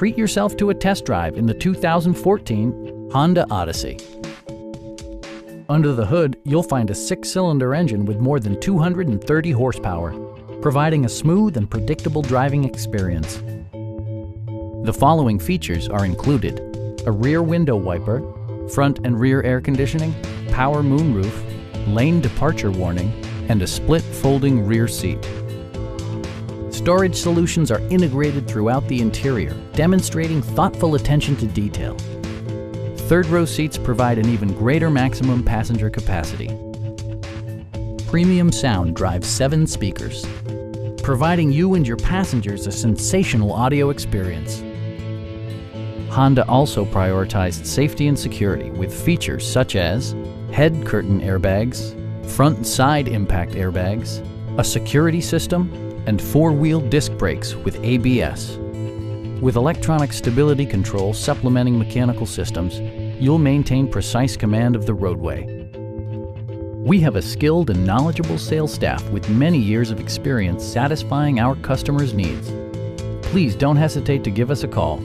treat yourself to a test drive in the 2014 Honda Odyssey. Under the hood, you'll find a 6-cylinder engine with more than 230 horsepower, providing a smooth and predictable driving experience. The following features are included: a rear window wiper, front and rear air conditioning, power moonroof, lane departure warning, and a split folding rear seat. Storage solutions are integrated throughout the interior, demonstrating thoughtful attention to detail. Third-row seats provide an even greater maximum passenger capacity. Premium sound drives 7 speakers, providing you and your passengers a sensational audio experience. Honda also prioritized safety and security with features such as head curtain airbags, front and side impact airbags, a security system, and 4-wheel disc brakes with ABS. With electronic stability control supplementing mechanical systems, you'll maintain precise command of the roadway. We have a skilled and knowledgeable sales staff with many years of experience satisfying our customers' needs. Please don't hesitate to give us a call.